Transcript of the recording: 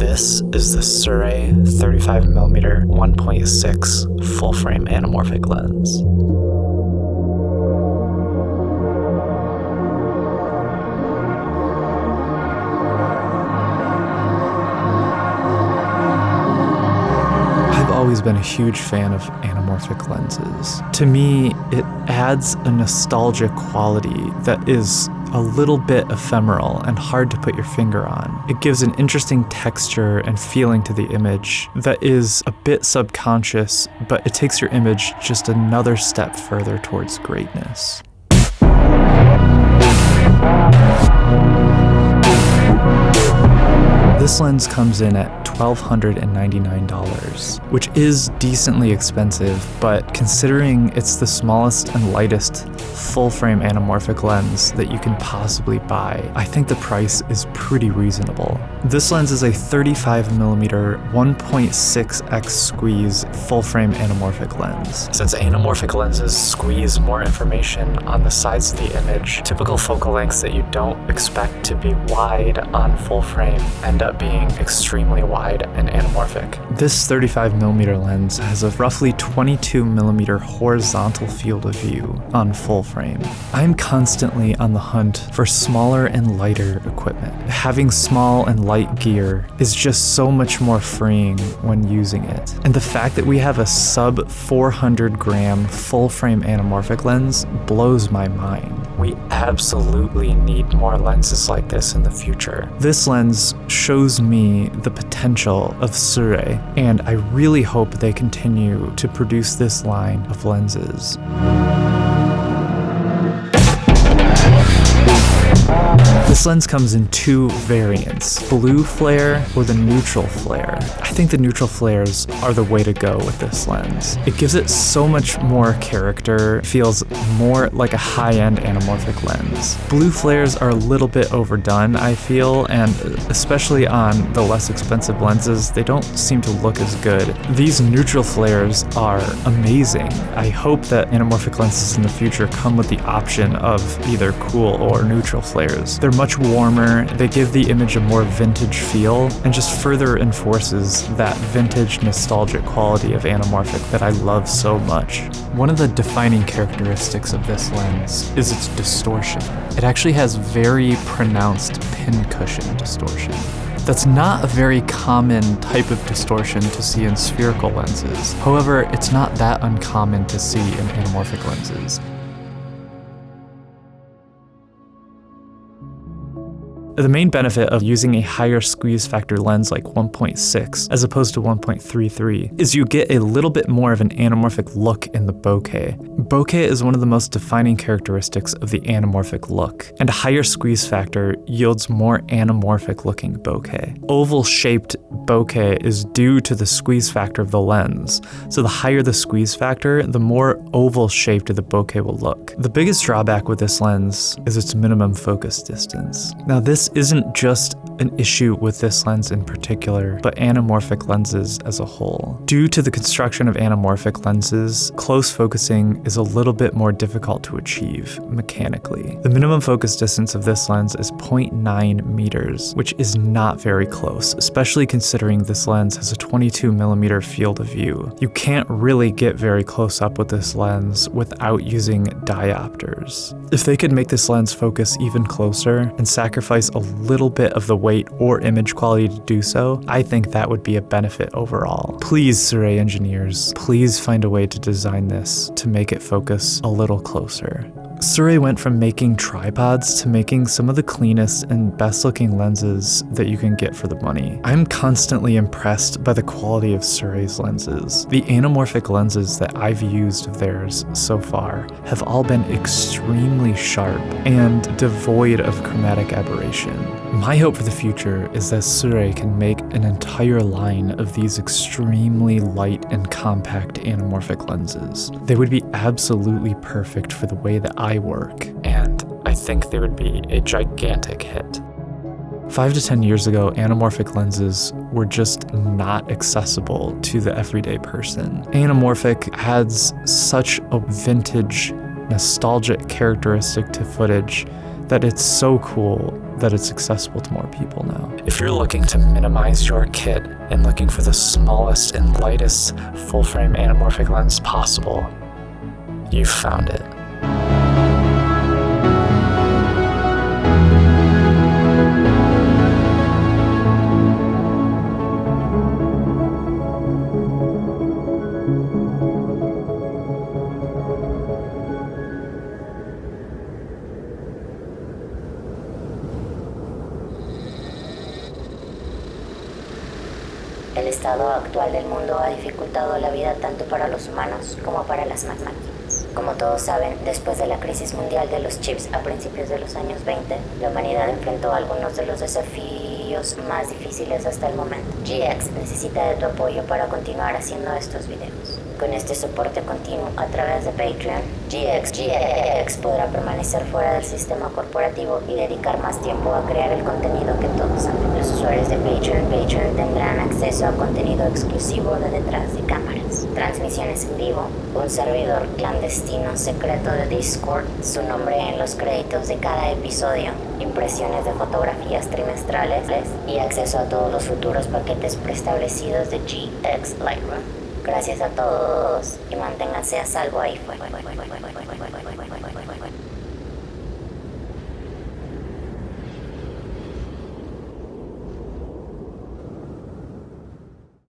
This is the Sirui 35mm 1.6 full-frame anamorphic lens. I've always been a huge fan of anamorphic lenses. To me, it adds a nostalgic quality that is a little bit ephemeral and hard to put your finger on. It gives an interesting texture and feeling to the image that is a bit subconscious, but it takes your image just another step further towards greatness. This lens comes in at $1,299, which is decently expensive, but considering it's the smallest and lightest full-frame anamorphic lens that you can possibly buy, I think the price is pretty reasonable. This lens is a 35mm 1.6x squeeze full-frame anamorphic lens. Since anamorphic lenses squeeze more information on the sides of the image, typical focal lengths that you don't expect to be wide on full-frame end up being extremely wide and anamorphic. This 35mm lens has a roughly 22mm horizontal field of view on full frame. I'm constantly on the hunt for smaller and lighter equipment. Having small and light gear is just so much more freeing when using it. And the fact that we have a sub 400 gram full frame anamorphic lens blows my mind. We absolutely need more lenses like this in the future. This lens shows me the potential of Sirui, and I really hope they continue to produce this line of lenses. This lens comes in two variants, blue flare or the neutral flare. I think the neutral flares are the way to go with this lens. It gives it so much more character, feels more like a high-end anamorphic lens. Blue flares are a little bit overdone, I feel, and especially on the less expensive lenses, they don't seem to look as good. These neutral flares are amazing. I hope that anamorphic lenses in the future come with the option of either cool or neutral flares. They're much warmer, they give the image a more vintage feel, and just further enforces that vintage nostalgic quality of anamorphic that I love so much. One of the defining characteristics of this lens is its distortion. It actually has very pronounced pincushion distortion. That's not a very common type of distortion to see in spherical lenses. However, it's not that uncommon to see in anamorphic lenses. The main benefit of using a higher squeeze factor lens like 1.6 as opposed to 1.33 is you get a little bit more of an anamorphic look in the bokeh. Bokeh is one of the most defining characteristics of the anamorphic look, and a higher squeeze factor yields more anamorphic looking bokeh. Oval-shaped bokeh is due to the squeeze factor of the lens, so the higher the squeeze factor, the more oval-shaped the bokeh will look. The biggest drawback with this lens is its minimum focus distance. Now this isn't just an issue with this lens in particular, but anamorphic lenses as a whole. Due to the construction of anamorphic lenses, close focusing is a little bit more difficult to achieve mechanically. The minimum focus distance of this lens is 0.9 meters, which is not very close, especially considering this lens has a 22mm field of view. You can't really get very close up with this lens without using diopters. If they could make this lens focus even closer and sacrifice a little bit of the weight or image quality to do so, I think that would be a benefit overall. Please, Sirui engineers, please find a way to design this to make it focus a little closer. Sirui went from making tripods to making some of the cleanest and best looking lenses that you can get for the money. I'm constantly impressed by the quality of Sirui's lenses. The anamorphic lenses that I've used of theirs so far have all been extremely sharp and devoid of chromatic aberration. My hope for the future is that Sirui can make an entire line of these extremely light and compact anamorphic lenses. They would be absolutely perfect for the way that I work, and I think they would be a gigantic hit. 5 to 10 years ago, anamorphic lenses were just not accessible to the everyday person. Anamorphic adds such a vintage, nostalgic characteristic to footage that it's so cool that it's accessible to more people now. If you're looking to minimize your kit and looking for the smallest and lightest full-frame anamorphic lens possible, you've found it. El estado actual del mundo ha dificultado la vida tanto para los humanos como para las máquinas. Como todos saben, después de la crisis mundial de los chips a principios de los años 20, la humanidad enfrentó algunos de los desafíos más difíciles hasta el momento. GX necesita de tu apoyo para continuar haciendo estos videos. Con este soporte continuo a través de Patreon, GX podrá permanecer fuera del sistema corporativo y dedicar más tiempo a crear el contenido que todos aman. Los usuarios de Patreon tendrán acceso a contenido exclusivo de detrás de cámaras, transmisiones en vivo, un servidor clandestino secreto de Discord, su nombre en los créditos de cada episodio, impresiones de fotografías trimestrales y acceso a todos los futuros paquetes preestablecidos de GX Lightroom. Gracias a todos y manténganse a salvo ahí fuera.